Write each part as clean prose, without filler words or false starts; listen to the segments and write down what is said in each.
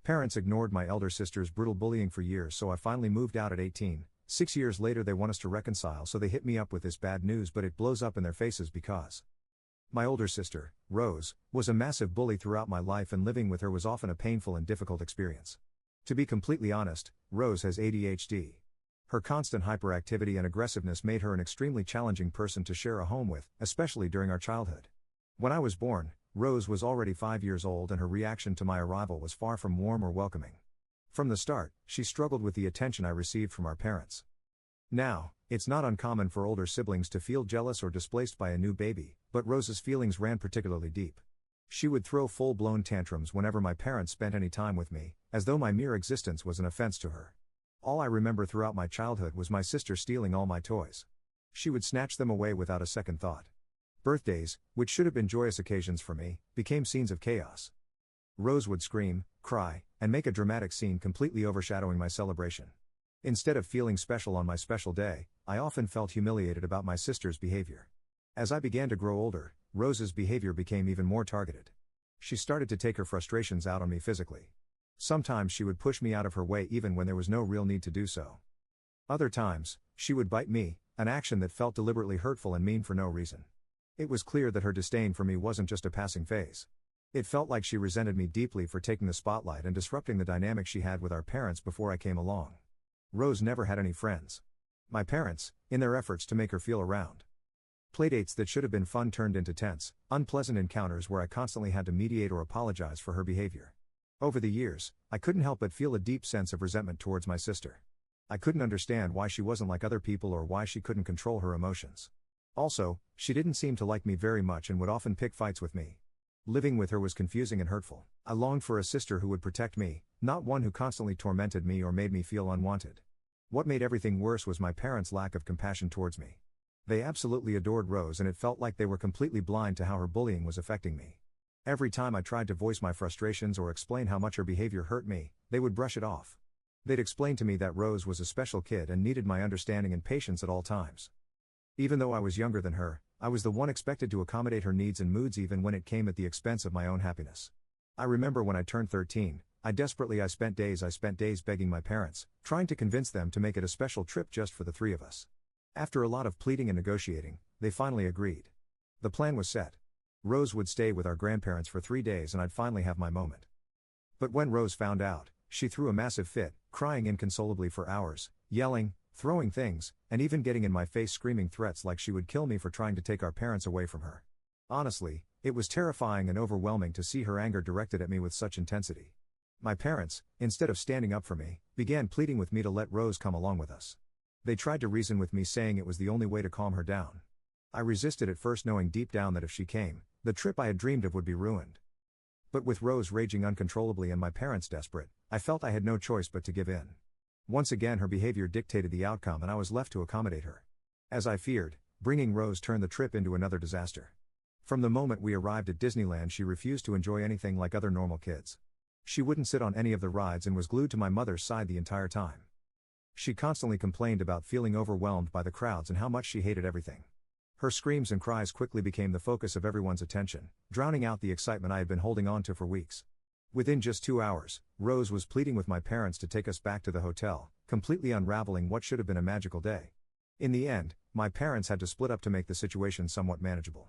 Parents ignored my elder sister's brutal bullying for years, so I finally moved out at 18. 6 years later, they want us to reconcile, so they hit me up with this bad news, but it blows up in their faces because my older sister, Rose, was a massive bully throughout my life, and living with her was often a painful and difficult experience. To be completely honest, Rose has ADHD. Her constant hyperactivity and aggressiveness made her an extremely challenging person to share a home with, especially during our childhood. When I was born, Rose was already 5 years old, and her reaction to my arrival was far from warm or welcoming. From the start, she struggled with the attention I received from our parents. Now, it's not uncommon for older siblings to feel jealous or displaced by a new baby, but Rose's feelings ran particularly deep. She would throw full-blown tantrums whenever my parents spent any time with me, as though my mere existence was an offense to her. All I remember throughout my childhood was my sister stealing all my toys. She would snatch them away without a second thought. Birthdays, which should have been joyous occasions for me, became scenes of chaos. Rose would scream, cry, and make a dramatic scene, completely overshadowing my celebration. Instead of feeling special on my special day, I often felt humiliated about my sister's behavior. As I began to grow older, Rose's behavior became even more targeted. She started to take her frustrations out on me physically. Sometimes she would push me out of her way even when there was no real need to do so. Other times, she would bite me, an action that felt deliberately hurtful and mean for no reason. It was clear that her disdain for me wasn't just a passing phase. It felt like she resented me deeply for taking the spotlight and disrupting the dynamic she had with our parents before I came along. Rose never had any friends. My parents, in their efforts to make her feel around. Playdates that should have been fun turned into tense, unpleasant encounters where I constantly had to mediate or apologize for her behavior. Over the years, I couldn't help but feel a deep sense of resentment towards my sister. I couldn't understand why she wasn't like other people or why she couldn't control her emotions. Also, she didn't seem to like me very much and would often pick fights with me. Living with her was confusing and hurtful. I longed for a sister who would protect me, not one who constantly tormented me or made me feel unwanted. What made everything worse was my parents' lack of compassion towards me. They absolutely adored Rose, and it felt like they were completely blind to how her bullying was affecting me. Every time I tried to voice my frustrations or explain how much her behavior hurt me, they would brush it off. They'd explain to me that Rose was a special kid and needed my understanding and patience at all times. Even though I was younger than her, I was the one expected to accommodate her needs and moods, even when it came at the expense of my own happiness. I remember when I turned 13, I spent days begging my parents, trying to convince them to make it a special trip just for the three of us. After a lot of pleading and negotiating, they finally agreed. The plan was set. Rose would stay with our grandparents for 3 days and I'd finally have my moment. But when Rose found out, she threw a massive fit, crying inconsolably for hours, yelling, throwing things, and even getting in my face, screaming threats like she would kill me for trying to take our parents away from her. Honestly, it was terrifying and overwhelming to see her anger directed at me with such intensity. My parents, instead of standing up for me, began pleading with me to let Rose come along with us. They tried to reason with me, saying it was the only way to calm her down. I resisted at first, knowing deep down that if she came, the trip I had dreamed of would be ruined. But with Rose raging uncontrollably and my parents desperate, I felt I had no choice but to give in. Once again, her behavior dictated the outcome and I was left to accommodate her. As I feared, bringing Rose turned the trip into another disaster. From the moment we arrived at Disneyland, she refused to enjoy anything like other normal kids. She wouldn't sit on any of the rides and was glued to my mother's side the entire time. She constantly complained about feeling overwhelmed by the crowds and how much she hated everything. Her screams and cries quickly became the focus of everyone's attention, drowning out the excitement I had been holding on to for weeks. Within just 2 hours, Rose was pleading with my parents to take us back to the hotel, completely unraveling what should have been a magical day. In the end, my parents had to split up to make the situation somewhat manageable.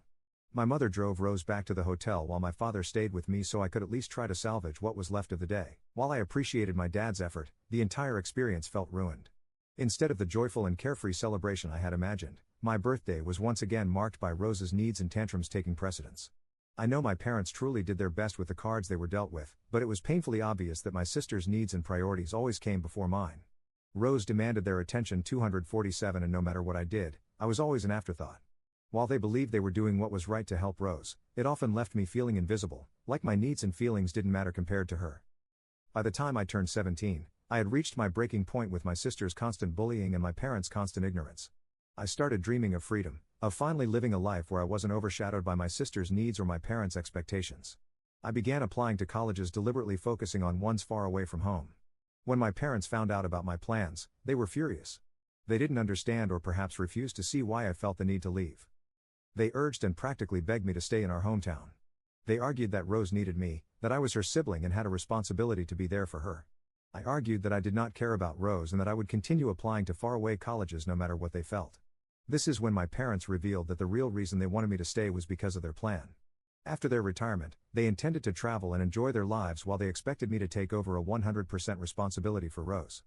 My mother drove Rose back to the hotel while my father stayed with me so I could at least try to salvage what was left of the day. While I appreciated my dad's effort, the entire experience felt ruined. Instead of the joyful and carefree celebration I had imagined, my birthday was once again marked by Rose's needs and tantrums taking precedence. I know my parents truly did their best with the cards they were dealt with, but it was painfully obvious that my sister's needs and priorities always came before mine. Rose demanded their attention 247, and no matter what I did, I was always an afterthought. While they believed they were doing what was right to help Rose, it often left me feeling invisible, like my needs and feelings didn't matter compared to her. By the time I turned 17, I had reached my breaking point with my sister's constant bullying and my parents' constant ignorance. I started dreaming of freedom, of finally living a life where I wasn't overshadowed by my sister's needs or my parents' expectations. I began applying to colleges, deliberately focusing on ones far away from home. When my parents found out about my plans, they were furious. They didn't understand, or perhaps refused to see, why I felt the need to leave. They urged and practically begged me to stay in our hometown. They argued that Rose needed me, that I was her sibling and had a responsibility to be there for her. I argued that I did not care about Rose and that I would continue applying to faraway colleges no matter what they felt. This is when my parents revealed that the real reason they wanted me to stay was because of their plan. After their retirement, they intended to travel and enjoy their lives while they expected me to take over a 100% responsibility for Rose.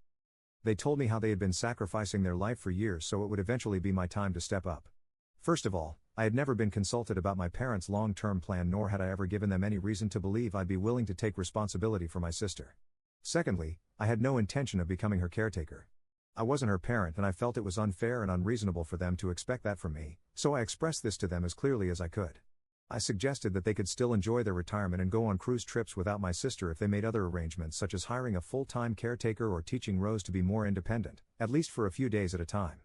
They told me how they had been sacrificing their life for years so it would eventually be my time to step up. First of all, I had never been consulted about my parents' long-term plan, nor had I ever given them any reason to believe I'd be willing to take responsibility for my sister. Secondly, I had no intention of becoming her caretaker. I wasn't her parent and I felt it was unfair and unreasonable for them to expect that from me, so I expressed this to them as clearly as I could. I suggested that they could still enjoy their retirement and go on cruise trips without my sister if they made other arrangements such as hiring a full-time caretaker or teaching Rose to be more independent, at least for a few days at a time.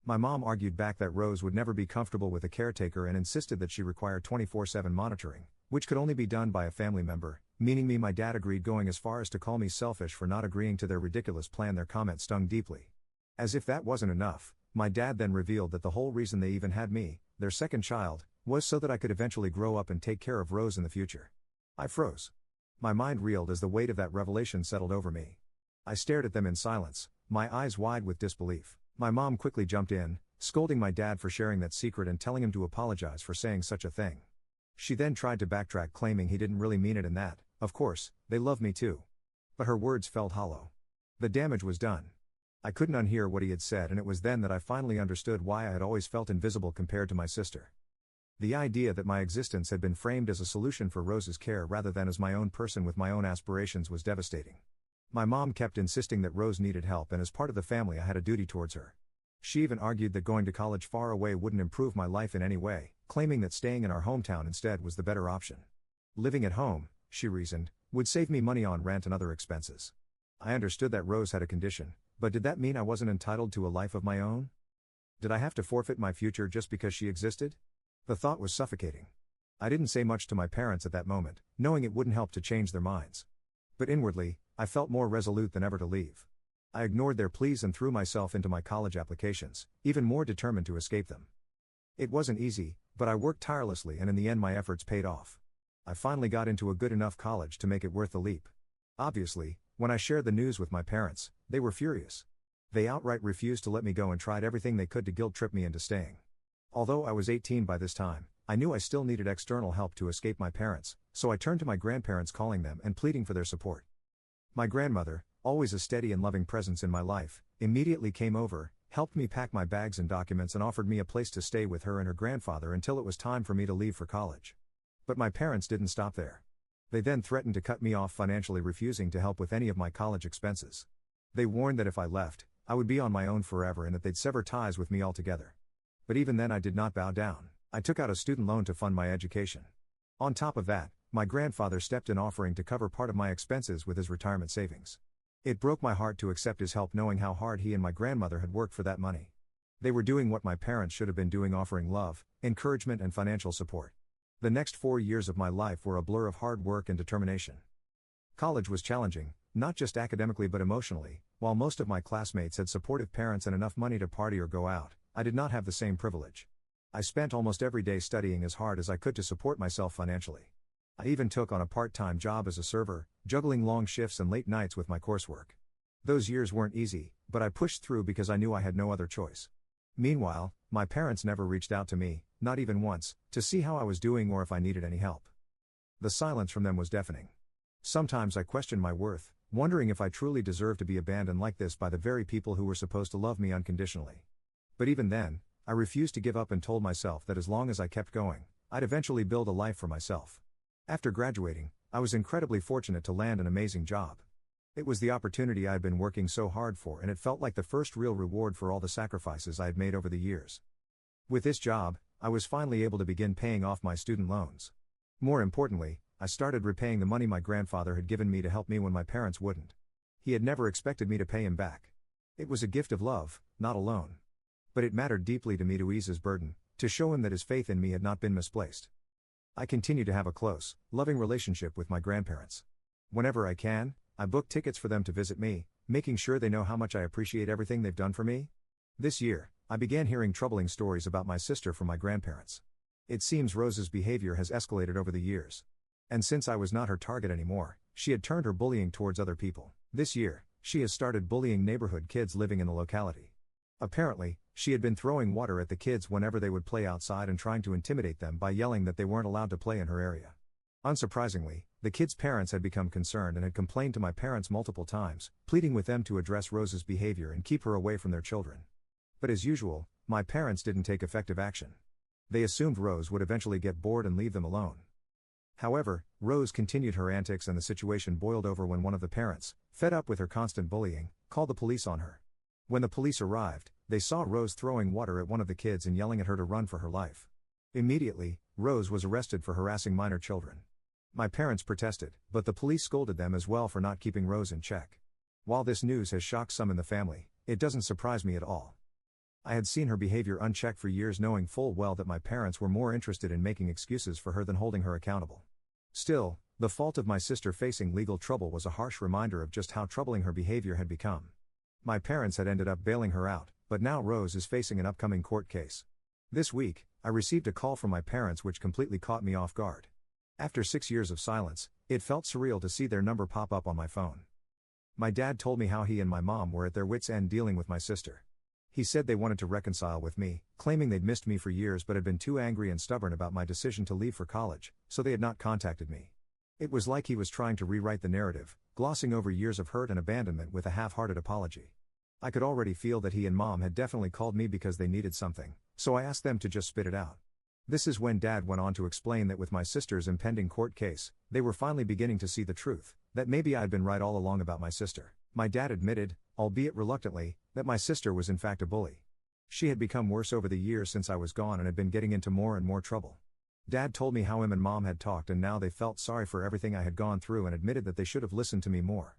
My mom argued back that Rose would never be comfortable with a caretaker and insisted that she required 24/7 monitoring, which could only be done by a family member, meaning me. My dad agreed, going as far as to call me selfish for not agreeing to their ridiculous plan. Their comment stung deeply. As if that wasn't enough, my dad then revealed that the whole reason they even had me, their second child, was so that I could eventually grow up and take care of Rose in the future. I froze. My mind reeled as the weight of that revelation settled over me. I stared at them in silence, my eyes wide with disbelief. My mom quickly jumped in, scolding my dad for sharing that secret and telling him to apologize for saying such a thing. She then tried to backtrack, claiming he didn't really mean it and that, of course, they love me too. But her words felt hollow. The damage was done. I couldn't unhear what he had said, and it was then that I finally understood why I had always felt invisible compared to my sister. The idea that my existence had been framed as a solution for Rose's care rather than as my own person with my own aspirations was devastating. My mom kept insisting that Rose needed help, and as part of the family I had a duty towards her. She even argued that going to college far away wouldn't improve my life in any way, claiming that staying in our hometown instead was the better option. Living at home, she reasoned, would save me money on rent and other expenses. I understood that Rose had a condition, but did that mean I wasn't entitled to a life of my own? Did I have to forfeit my future just because she existed? The thought was suffocating. I didn't say much to my parents at that moment, knowing it wouldn't help to change their minds. But inwardly, I felt more resolute than ever to leave. I ignored their pleas and threw myself into my college applications, even more determined to escape them. It wasn't easy, but I worked tirelessly, and in the end my efforts paid off. I finally got into a good enough college to make it worth the leap. Obviously, when I shared the news with my parents, they were furious. They outright refused to let me go and tried everything they could to guilt-trip me into staying. Although I was 18 by this time, I knew I still needed external help to escape my parents, so I turned to my grandparents, calling them and pleading for their support. My grandmother, always a steady and loving presence in my life, immediately came over, helped me pack my bags and documents, and offered me a place to stay with her and her grandfather until it was time for me to leave for college. But my parents didn't stop there. They then threatened to cut me off financially, refusing to help with any of my college expenses. They warned that if I left, I would be on my own forever and that they'd sever ties with me altogether. But even then I did not bow down. I took out a student loan to fund my education. On top of that, my grandfather stepped in, offering to cover part of my expenses with his retirement savings. It broke my heart to accept his help, knowing how hard he and my grandmother had worked for that money. They were doing what my parents should have been doing, offering love, encouragement and financial support. The next 4 years of my life were a blur of hard work and determination. College was challenging, not just academically but emotionally. While most of my classmates had supportive parents and enough money to party or go out, I did not have the same privilege. I spent almost every day studying as hard as I could to support myself financially. I even took on a part-time job as a server, juggling long shifts and late nights with my coursework. Those years weren't easy, but I pushed through because I knew I had no other choice. Meanwhile, my parents never reached out to me, not even once, to see how I was doing or if I needed any help. The silence from them was deafening. Sometimes I questioned my worth, wondering if I truly deserved to be abandoned like this by the very people who were supposed to love me unconditionally. But even then, I refused to give up and told myself that as long as I kept going, I'd eventually build a life for myself. After graduating, I was incredibly fortunate to land an amazing job. It was the opportunity I had been working so hard for, and it felt like the first real reward for all the sacrifices I had made over the years. With this job, I was finally able to begin paying off my student loans. More importantly, I started repaying the money my grandfather had given me to help me when my parents wouldn't. He had never expected me to pay him back. It was a gift of love, not a loan. But it mattered deeply to me to ease his burden, to show him that his faith in me had not been misplaced. I continue to have a close, loving relationship with my grandparents. Whenever I can, I book tickets for them to visit me, making sure they know how much I appreciate everything they've done for me. This year, I began hearing troubling stories about my sister from my grandparents. It seems Rose's behavior has escalated over the years. And since I was not her target anymore, she had turned her bullying towards other people. This year, she has started bullying neighborhood kids living in the locality. Apparently, she had been throwing water at the kids whenever they would play outside and trying to intimidate them by yelling that they weren't allowed to play in her area. Unsurprisingly, the kids' parents had become concerned and had complained to my parents multiple times, pleading with them to address Rose's behavior and keep her away from their children. But as usual, my parents didn't take effective action. They assumed Rose would eventually get bored and leave them alone. However, Rose continued her antics and the situation boiled over when one of the parents, fed up with her constant bullying, called the police on her. When the police arrived, they saw Rose throwing water at one of the kids and yelling at her to run for her life. Immediately, Rose was arrested for harassing minor children. My parents protested, but the police scolded them as well for not keeping Rose in check. While this news has shocked some in the family, it doesn't surprise me at all. I had seen her behavior unchecked for years, knowing full well that my parents were more interested in making excuses for her than holding her accountable. Still, the fault of my sister facing legal trouble was a harsh reminder of just how troubling her behavior had become. My parents had ended up bailing her out, but now Rose is facing an upcoming court case. This week, I received a call from my parents which completely caught me off guard. After 6 years of silence, it felt surreal to see their number pop up on my phone. My dad told me how he and my mom were at their wits' end dealing with my sister. He said they wanted to reconcile with me, claiming they'd missed me for years but had been too angry and stubborn about my decision to leave for college, so they had not contacted me. It was like he was trying to rewrite the narrative, glossing over years of hurt and abandonment with a half-hearted apology. I could already feel that he and mom had definitely called me because they needed something, so I asked them to just spit it out. This is when dad went on to explain that with my sister's impending court case, they were finally beginning to see the truth, that maybe I had been right all along about my sister. My dad admitted, albeit reluctantly, that my sister was in fact a bully. She had become worse over the years since I was gone and had been getting into more and more trouble. Dad told me how him and mom had talked and now they felt sorry for everything I had gone through and admitted that they should have listened to me more.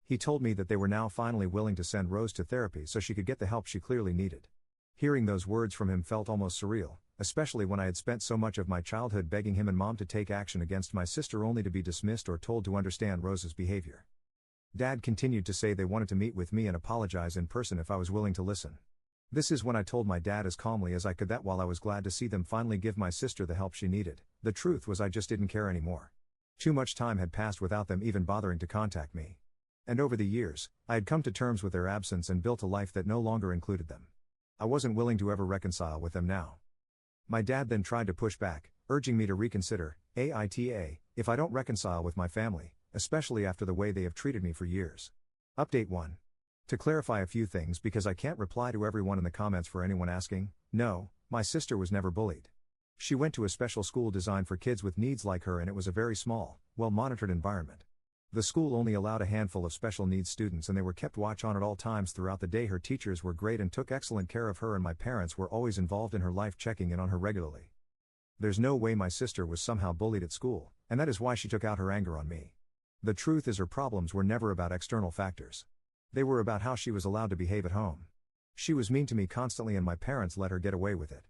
He told me that they were now finally willing to send Rose to therapy so she could get the help she clearly needed. Hearing those words from him felt almost surreal, especially when I had spent so much of my childhood begging him and mom to take action against my sister only to be dismissed or told to understand Rose's behavior. Dad continued to say they wanted to meet with me and apologize in person if I was willing to listen. This is when I told my dad as calmly as I could that while I was glad to see them finally give my sister the help she needed, the truth was I just didn't care anymore. Too much time had passed without them even bothering to contact me. And over the years, I had come to terms with their absence and built a life that no longer included them. I wasn't willing to ever reconcile with them now. My dad then tried to push back, urging me to reconsider, if I don't reconcile with my family, especially after the way they have treated me for years. Update 1. To clarify a few things because I can't reply to everyone in the comments for anyone asking, no, my sister was never bullied. She went to a special school designed for kids with needs like her and it was a very small, well-monitored environment. The school only allowed a handful of special needs students and they were kept watch on at all times throughout the day. Her teachers were great and took excellent care of her and my parents were always involved in her life, checking in on her regularly. There's no way my sister was somehow bullied at school, and that is why she took out her anger on me. The truth is her problems were never about external factors. They were about how she was allowed to behave at home. She was mean to me constantly and my parents let her get away with it.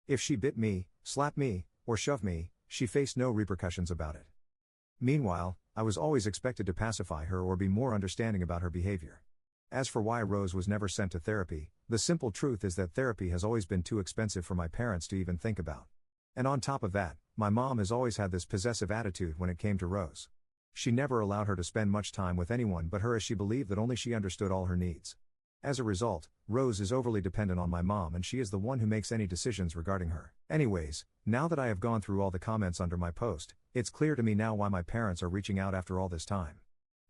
If she bit me, slapped me, or shoved me, she faced no repercussions about it. Meanwhile, I was always expected to pacify her or be more understanding about her behavior. As for why Rose was never sent to therapy, the simple truth is that therapy has always been too expensive for my parents to even think about. And on top of that, my mom has always had this possessive attitude when it came to Rose. She never allowed her to spend much time with anyone but her as she believed that only she understood all her needs. As a result, Rose is overly dependent on my mom and she is the one who makes any decisions regarding her. Anyways, now that I have gone through all the comments under my post, it's clear to me now why my parents are reaching out after all this time.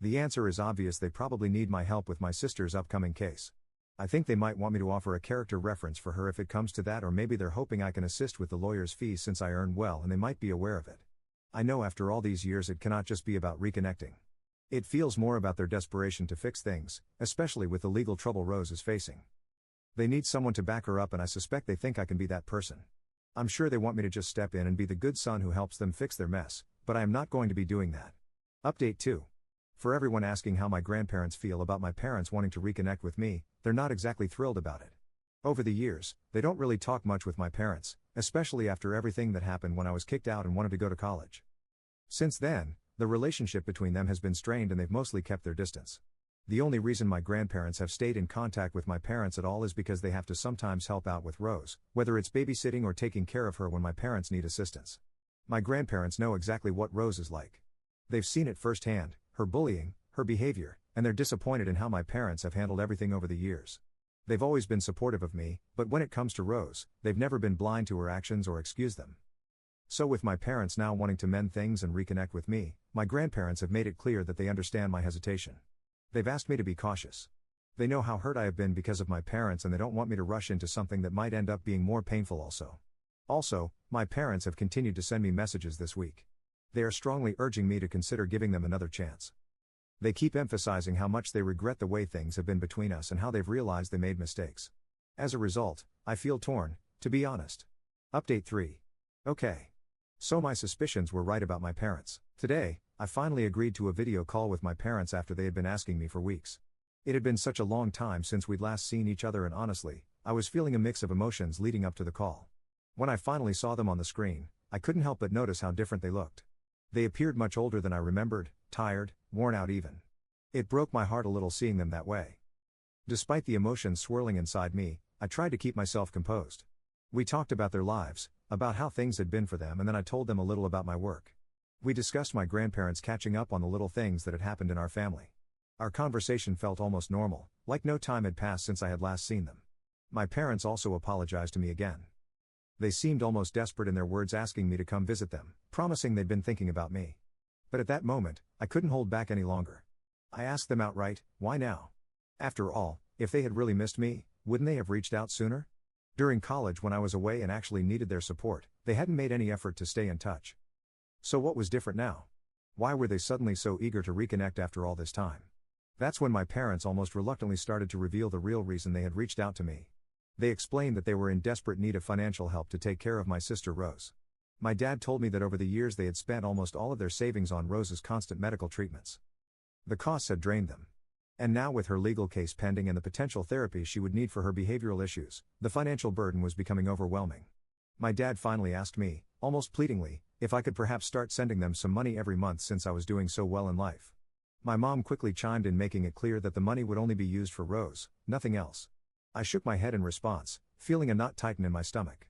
The answer is obvious: they probably need my help with my sister's upcoming case. I think they might want me to offer a character reference for her if it comes to that, or maybe they're hoping I can assist with the lawyer's fees since I earn well and they might be aware of it. I know after all these years it cannot just be about reconnecting. It feels more about their desperation to fix things, especially with the legal trouble Rose is facing. They need someone to back her up and I suspect they think I can be that person. I'm sure they want me to just step in and be the good son who helps them fix their mess, but I am not going to be doing that. Update 2. For everyone asking how my grandparents feel about my parents wanting to reconnect with me, they're not exactly thrilled about it. Over the years, they don't really talk much with my parents, especially after everything that happened when I was kicked out and wanted to go to college. Since then, the relationship between them has been strained and they've mostly kept their distance. The only reason my grandparents have stayed in contact with my parents at all is because they have to sometimes help out with Rose, whether it's babysitting or taking care of her when my parents need assistance. My grandparents know exactly what Rose is like. They've seen it firsthand, her bullying, her behavior, and they're disappointed in how my parents have handled everything over the years. They've always been supportive of me, but when it comes to Rose, they've never been blind to her actions or excused them. So with my parents now wanting to mend things and reconnect with me, my grandparents have made it clear that they understand my hesitation. They've asked me to be cautious. They know how hurt I have been because of my parents and they don't want me to rush into something that might end up being more painful also. Also, my parents have continued to send me messages this week. They are strongly urging me to consider giving them another chance. They keep emphasizing how much they regret the way things have been between us and how they've realized they made mistakes. As a result, I feel torn, to be honest. Update 3. Okay. So my suspicions were right about my parents. Today, I finally agreed to a video call with my parents after they had been asking me for weeks. It had been such a long time since we'd last seen each other and honestly, I was feeling a mix of emotions leading up to the call. When I finally saw them on the screen, I couldn't help but notice how different they looked. They appeared much older than I remembered, tired, worn out even. It broke my heart a little seeing them that way. Despite the emotions swirling inside me, I tried to keep myself composed. We talked about their lives, about how things had been for them, and then I told them a little about my work. We discussed my grandparents catching up on the little things that had happened in our family. Our conversation felt almost normal, like no time had passed since I had last seen them. My parents also apologized to me again. They seemed almost desperate in their words, asking me to come visit them, promising they'd been thinking about me. But at that moment, I couldn't hold back any longer. I asked them outright, why now? After all, if they had really missed me, wouldn't they have reached out sooner? During college when I was away and actually needed their support, they hadn't made any effort to stay in touch. So what was different now? Why were they suddenly so eager to reconnect after all this time? That's when my parents almost reluctantly started to reveal the real reason they had reached out to me. They explained that they were in desperate need of financial help to take care of my sister Rose. My dad told me that over the years they had spent almost all of their savings on Rose's constant medical treatments. The costs had drained them. And now with her legal case pending and the potential therapy she would need for her behavioral issues, the financial burden was becoming overwhelming. My dad finally asked me, almost pleadingly, if I could perhaps start sending them some money every month since I was doing so well in life. My mom quickly chimed in, making it clear that the money would only be used for Rose, nothing else. I shook my head in response, feeling a knot tighten in my stomach.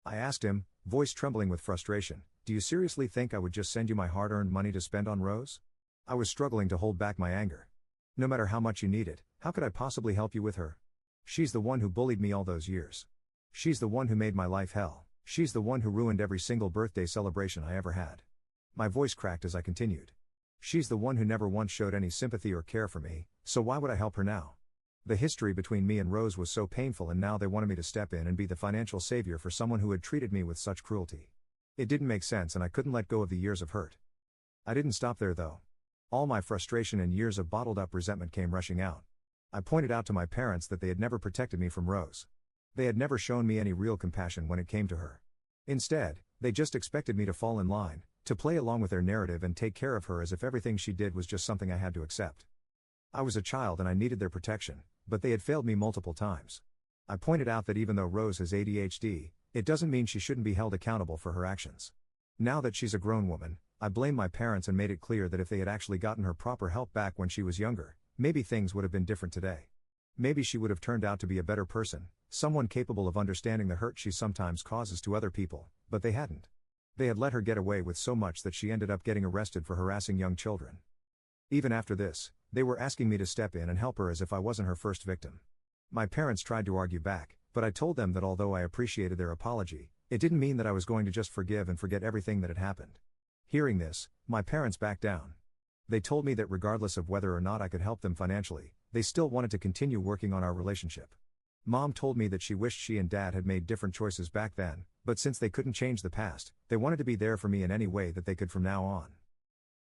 I asked him, voice trembling with frustration, do you seriously think I would just send you my hard-earned money to spend on Rose? I was struggling to hold back my anger. No matter how much you need it, how could I possibly help you with her? She's the one who bullied me all those years. She's the one who made my life hell. She's the one who ruined every single birthday celebration I ever had. My voice cracked as I continued. She's the one who never once showed any sympathy or care for me, so why would I help her now? The history between me and Rose was so painful, and now they wanted me to step in and be the financial savior for someone who had treated me with such cruelty. It didn't make sense, and I couldn't let go of the years of hurt. I didn't stop there though. All my frustration and years of bottled up resentment came rushing out. I pointed out to my parents that they had never protected me from Rose. They had never shown me any real compassion when it came to her. Instead, they just expected me to fall in line, to play along with their narrative and take care of her as if everything she did was just something I had to accept. I was a child and I needed their protection, but they had failed me multiple times. I pointed out that even though Rose has ADHD, it doesn't mean she shouldn't be held accountable for her actions. Now that she's a grown woman, I blame my parents and made it clear that if they had actually gotten her proper help back when she was younger, maybe things would have been different today. Maybe she would have turned out to be a better person, someone capable of understanding the hurt she sometimes causes to other people, but they hadn't. They had let her get away with so much that she ended up getting arrested for harassing young children. Even after this, they were asking me to step in and help her as if I wasn't her first victim. My parents tried to argue back, but I told them that although I appreciated their apology, it didn't mean that I was going to just forgive and forget everything that had happened. Hearing this, my parents backed down. They told me that regardless of whether or not I could help them financially, they still wanted to continue working on our relationship. Mom told me that she wished she and Dad had made different choices back then, but since they couldn't change the past, they wanted to be there for me in any way that they could from now on.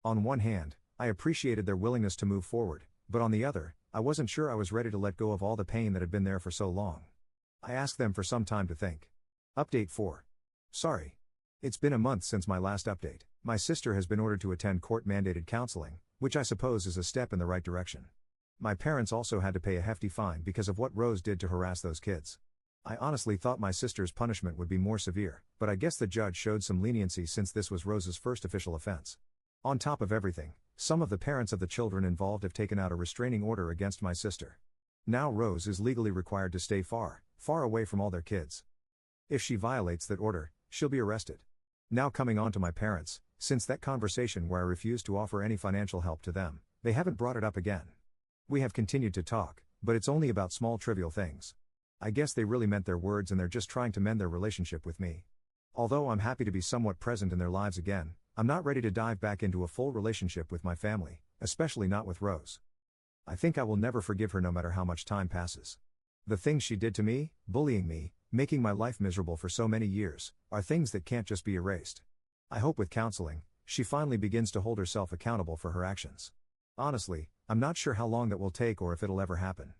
On one hand, I appreciated their willingness to move forward, but on the other, I wasn't sure I was ready to let go of all the pain that had been there for so long. I asked them for some time to think. Update 4. Sorry. It's been a month since my last update. My sister has been ordered to attend court-mandated counseling, which I suppose is a step in the right direction. My parents also had to pay a hefty fine because of what Rose did to harass those kids. I honestly thought my sister's punishment would be more severe, but I guess the judge showed some leniency since this was Rose's first official offense. On top of everything, some of the parents of the children involved have taken out a restraining order against my sister. Now Rose is legally required to stay far, far away from all their kids. If she violates that order, she'll be arrested. Now coming on to my parents, Since that conversation where I refused to offer any financial help to them, they haven't brought it up again. We have continued to talk, but it's only about small trivial things. I guess they really meant their words and they're just trying to mend their relationship with me. Although I'm happy to be somewhat present in their lives again, I'm not ready to dive back into a full relationship with my family, especially not with Rose. I think I will never forgive her no matter how much time passes. The things she did to me, bullying me, making my life miserable for so many years, are things that can't just be erased. I hope with counseling, she finally begins to hold herself accountable for her actions. Honestly, I'm not sure how long that will take or if it'll ever happen.